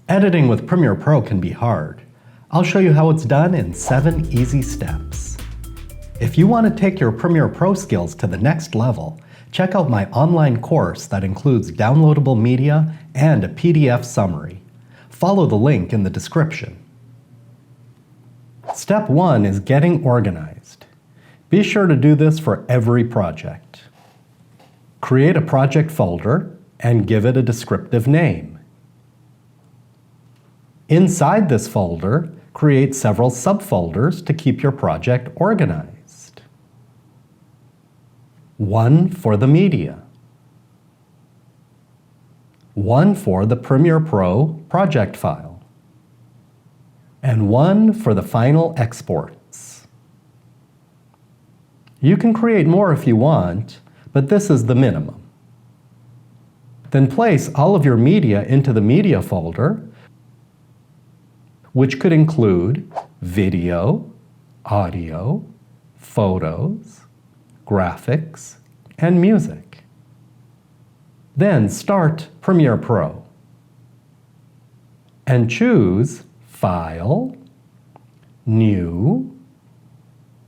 Editing with Premiere Pro can be hard. I'll show you how it's done in 7 easy steps. If you want to take your Premiere Pro skills to the next level, check out my online course that includes downloadable media and a PDF summary. Follow the link in the description. Step 1 is getting organized. Be sure to do this for every project. Create a project folder and give it a descriptive name. Inside this folder, create several subfolders to keep your project organized. One for the media. One for the Premiere Pro project file. And one for the final exports. You can create more if you want, but this is the minimum. Then place all of your media into the media folder, which could include video, audio, photos, graphics, and music. Then start Premiere Pro and choose File, New,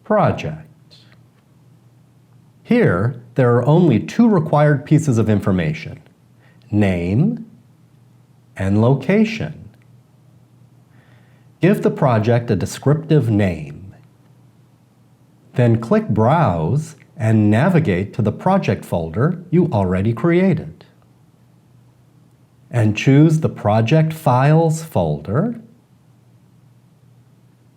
Project. Here, there are only 2 required pieces of information: name and location. Give the project a descriptive name. Then click Browse and navigate to the project folder you already created. And choose the Project Files folder.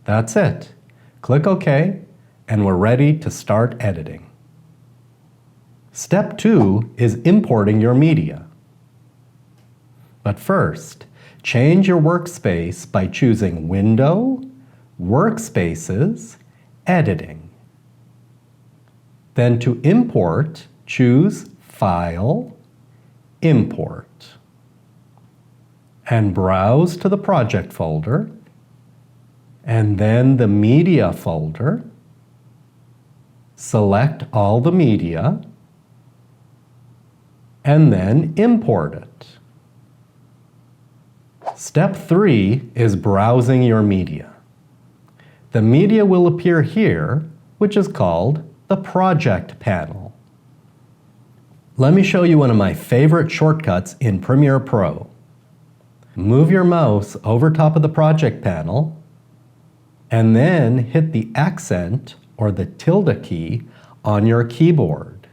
That's it. Click OK, and we're ready to start editing. Step 2 is importing your media. But first, change your workspace by choosing Window, Workspaces, Editing. Then to import, choose File, Import. And browse to the project folder, and then the media folder. Select all the media, and then import it. Step 3 is browsing your media. The media will appear here, which is called the Project panel. Let me show you one of my favorite shortcuts in Premiere Pro. Move your mouse over top of the Project panel, and then hit the accent or the tilde key on your keyboard.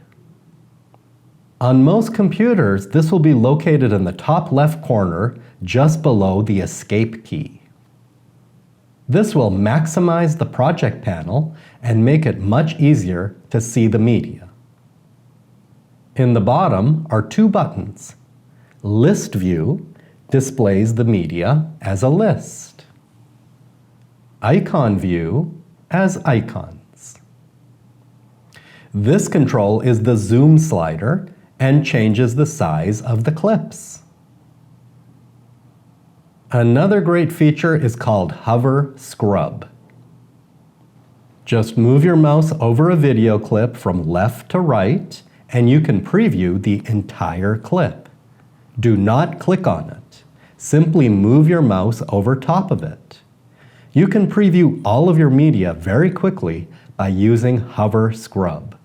On most computers, this will be located in the top left corner just below the Escape key. This will maximize the project panel and make it much easier to see the media. In the bottom are 2 buttons. List View displays the media as a list. Icon View as icons. This control is the zoom slider and changes the size of the clips. Another great feature is called Hover Scrub. Just move your mouse over a video clip from left to right, and you can preview the entire clip. Do not click on it. Simply move your mouse over top of it. You can preview all of your media very quickly by using Hover Scrub.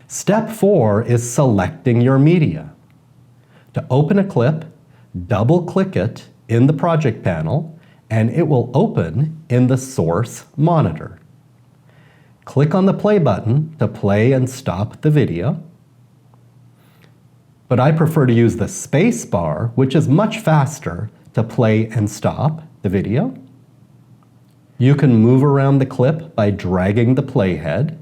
Step 4 is selecting your media. To open a clip, double-click it in the project panel, and it will open in the source monitor. Click on the play button to play and stop the video. But I prefer to use the space bar, which is much faster, to play and stop the video. You can move around the clip by dragging the playhead.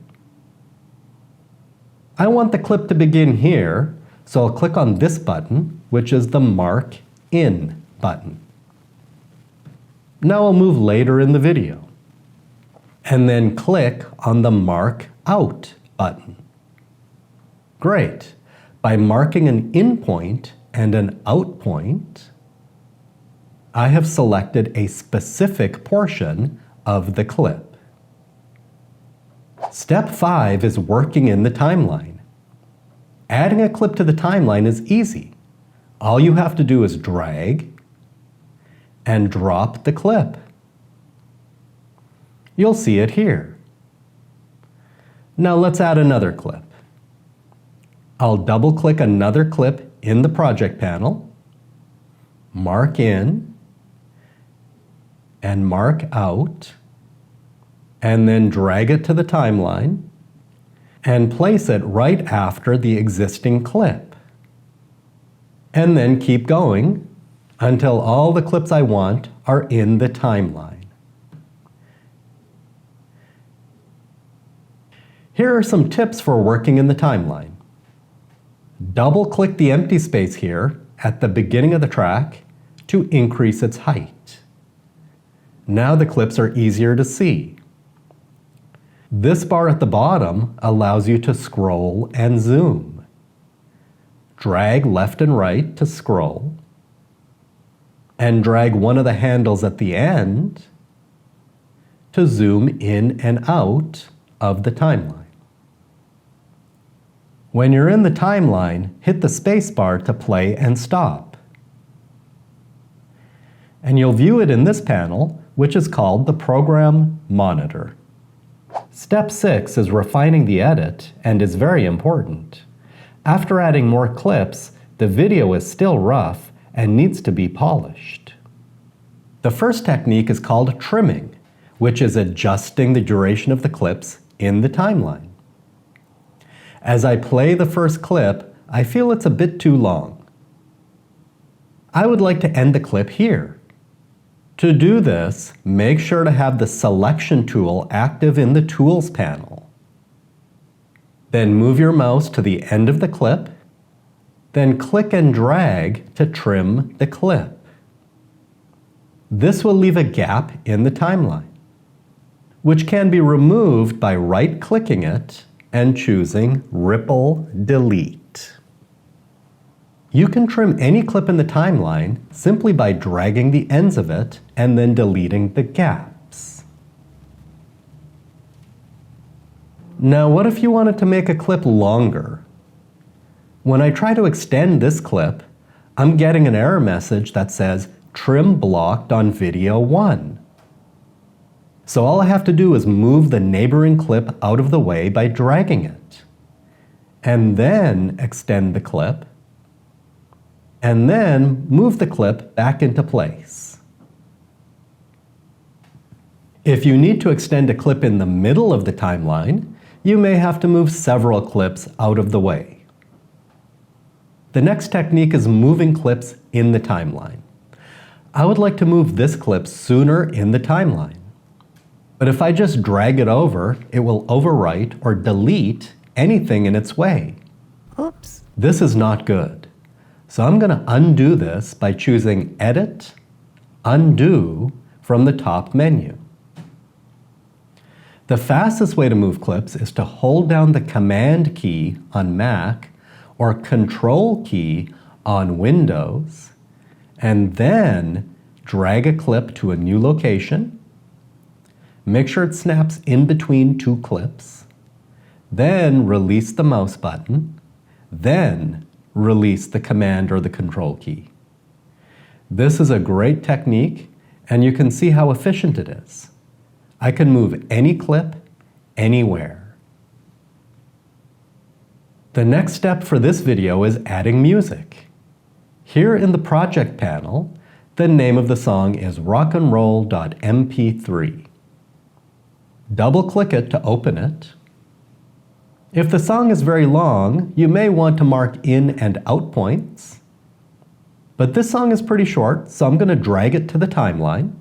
I want the clip to begin here, so I'll click on this button, which is the Mark In button. Now I'll move later in the video, and then click on the Mark Out button. Great! By marking an in point and an out point, I have selected a specific portion of the clip. Step 5 is working in the timeline. Adding a clip to the timeline is easy. All you have to do is drag, and drop the clip. You'll see it here. Now let's add another clip. I'll double-click another clip in the project panel, mark in, and mark out, and then drag it to the timeline and place it right after the existing clip. And then keep going until all the clips I want are in the timeline. Here are some tips for working in the timeline. Double-click the empty space here at the beginning of the track to increase its height. Now the clips are easier to see. This bar at the bottom allows you to scroll and zoom. Drag left and right to scroll, and drag one of the handles at the end to zoom in and out of the timeline. When you're in the timeline, hit the space bar to play and stop. And you'll view it in this panel, which is called the Program Monitor. Step 6 is refining the edit and is very important. After adding more clips, the video is still rough and needs to be polished. The first technique is called trimming, which is adjusting the duration of the clips in the timeline. As I play the first clip, I feel it's a bit too long. I would like to end the clip here. To do this, make sure to have the Selection tool active in the Tools panel. Then move your mouse to the end of the clip, then click and drag to trim the clip. This will leave a gap in the timeline, which can be removed by right-clicking it and choosing Ripple Delete. You can trim any clip in the timeline simply by dragging the ends of it and then deleting the gaps. Now, what if you wanted to make a clip longer? When I try to extend this clip, I'm getting an error message that says Trim blocked on video 1. So all I have to do is move the neighboring clip out of the way by dragging it, and then extend the clip, and then move the clip back into place. If you need to extend a clip in the middle of the timeline, you may have to move several clips out of the way. The next technique is moving clips in the timeline. I would like to move this clip sooner in the timeline. But if I just drag it over, it will overwrite or delete anything in its way. Oops. This is not good. So I'm going to undo this by choosing Edit, Undo from the top menu. The fastest way to move clips is to hold down the Command key on Mac or Control key on Windows, and then drag a clip to a new location. Make sure it snaps in between two clips, then release the mouse button, then release the Command or the Control key. This is a great technique, and you can see how efficient it is. I can move any clip, anywhere. The next step for this video is adding music. Here in the project panel, the name of the song is rockandroll.mp3. Double-click it to open it. If the song is very long, you may want to mark in and out points. But this song is pretty short, so I'm going to drag it to the timeline.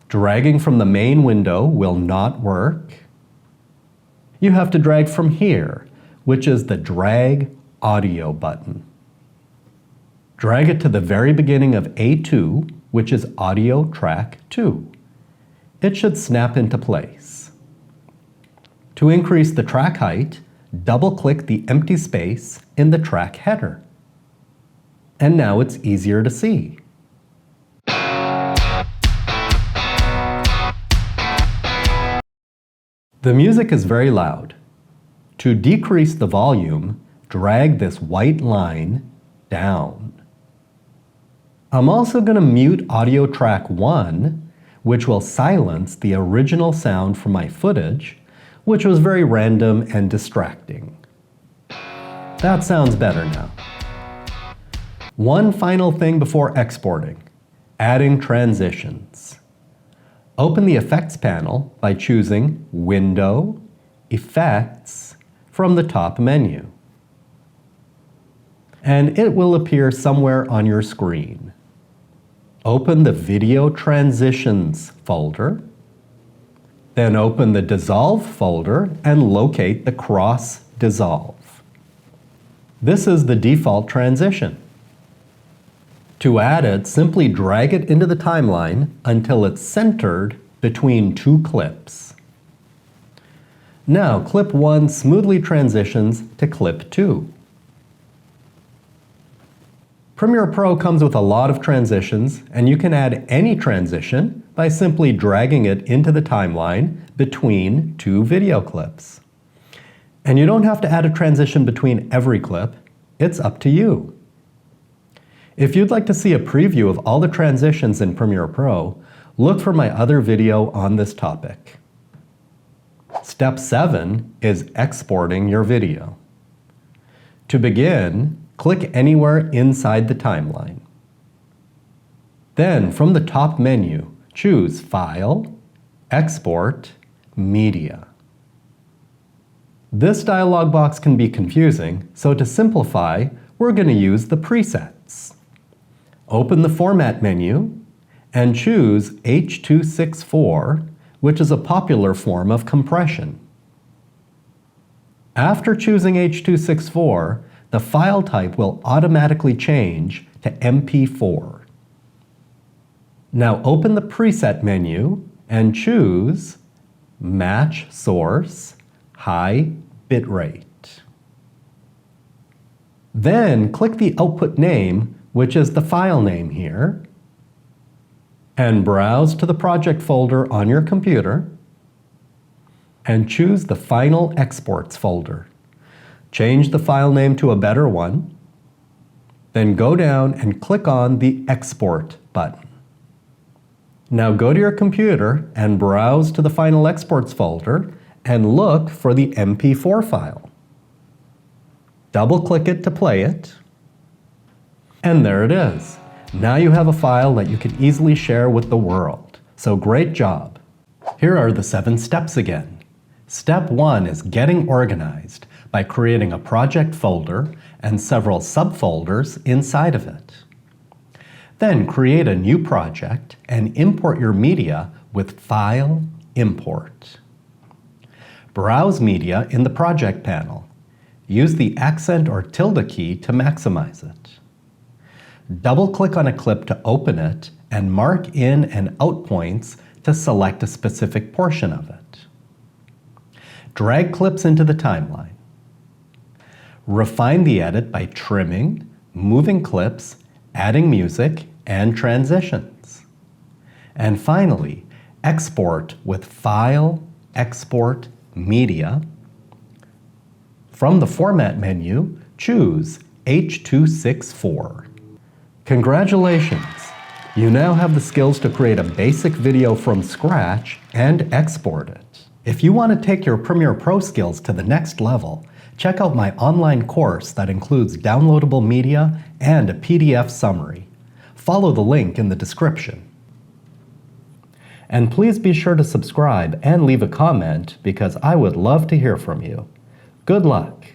Dragging from the main window will not work. You have to drag from here, which is the Drag Audio button. Drag it to the very beginning of A2, which is Audio Track 2. It should snap into place. To increase the track height, double-click the empty space in the track header. And now it's easier to see. The music is very loud. To decrease the volume, drag this white line down. I'm also going to mute audio track 1, which will silence the original sound from my footage, which was very random and distracting. That sounds better now. One final thing before exporting, adding transitions. Open the Effects panel by choosing Window, Effects from the top menu. And it will appear somewhere on your screen. Open the Video Transitions folder, then open the Dissolve folder and locate the Cross Dissolve. This is the default transition. To add it, simply drag it into the timeline until it's centered between two clips. Now, clip 1 smoothly transitions to clip 2. Premiere Pro comes with a lot of transitions, and you can add any transition by simply dragging it into the timeline between two video clips. And you don't have to add a transition between every clip. It's up to you. If you'd like to see a preview of all the transitions in Premiere Pro, look for my other video on this topic. Step 7 is exporting your video. To begin, click anywhere inside the timeline. Then, from the top menu, choose File, Export, Media. This dialog box can be confusing, so to simplify, we're going to use the presets. Open the Format menu and choose H.264, which is a popular form of compression. After choosing H.264, the file type will automatically change to MP4. Now open the Preset menu and choose Match Source, High Bitrate. Then click the output name, which is the file name here, and browse to the project folder on your computer and choose the Final Exports folder. Change the file name to a better one, then go down and click on the Export button. Now go to your computer and browse to the Final Exports folder and look for the MP4 file. Double-click it to play it, and there it is. Now you have a file that you can easily share with the world. So great job! Here are the 7 steps again. Step 1 is getting organized by creating a project folder and several subfolders inside of it. Then create a new project and import your media with File, Import. Browse media in the project panel. Use the accent or tilde key to maximize it. Double-click on a clip to open it and mark in and out points to select a specific portion of it. Drag clips into the timeline. Refine the edit by trimming, moving clips, adding music, and transitions. And finally, export with File, Export, Media. From the Format menu, choose H.264. Congratulations! You now have the skills to create a basic video from scratch and export it. If you want to take your Premiere Pro skills to the next level, check out my online course that includes downloadable media and a PDF summary. Follow the link in the description. And please be sure to subscribe and leave a comment because I would love to hear from you. Good luck!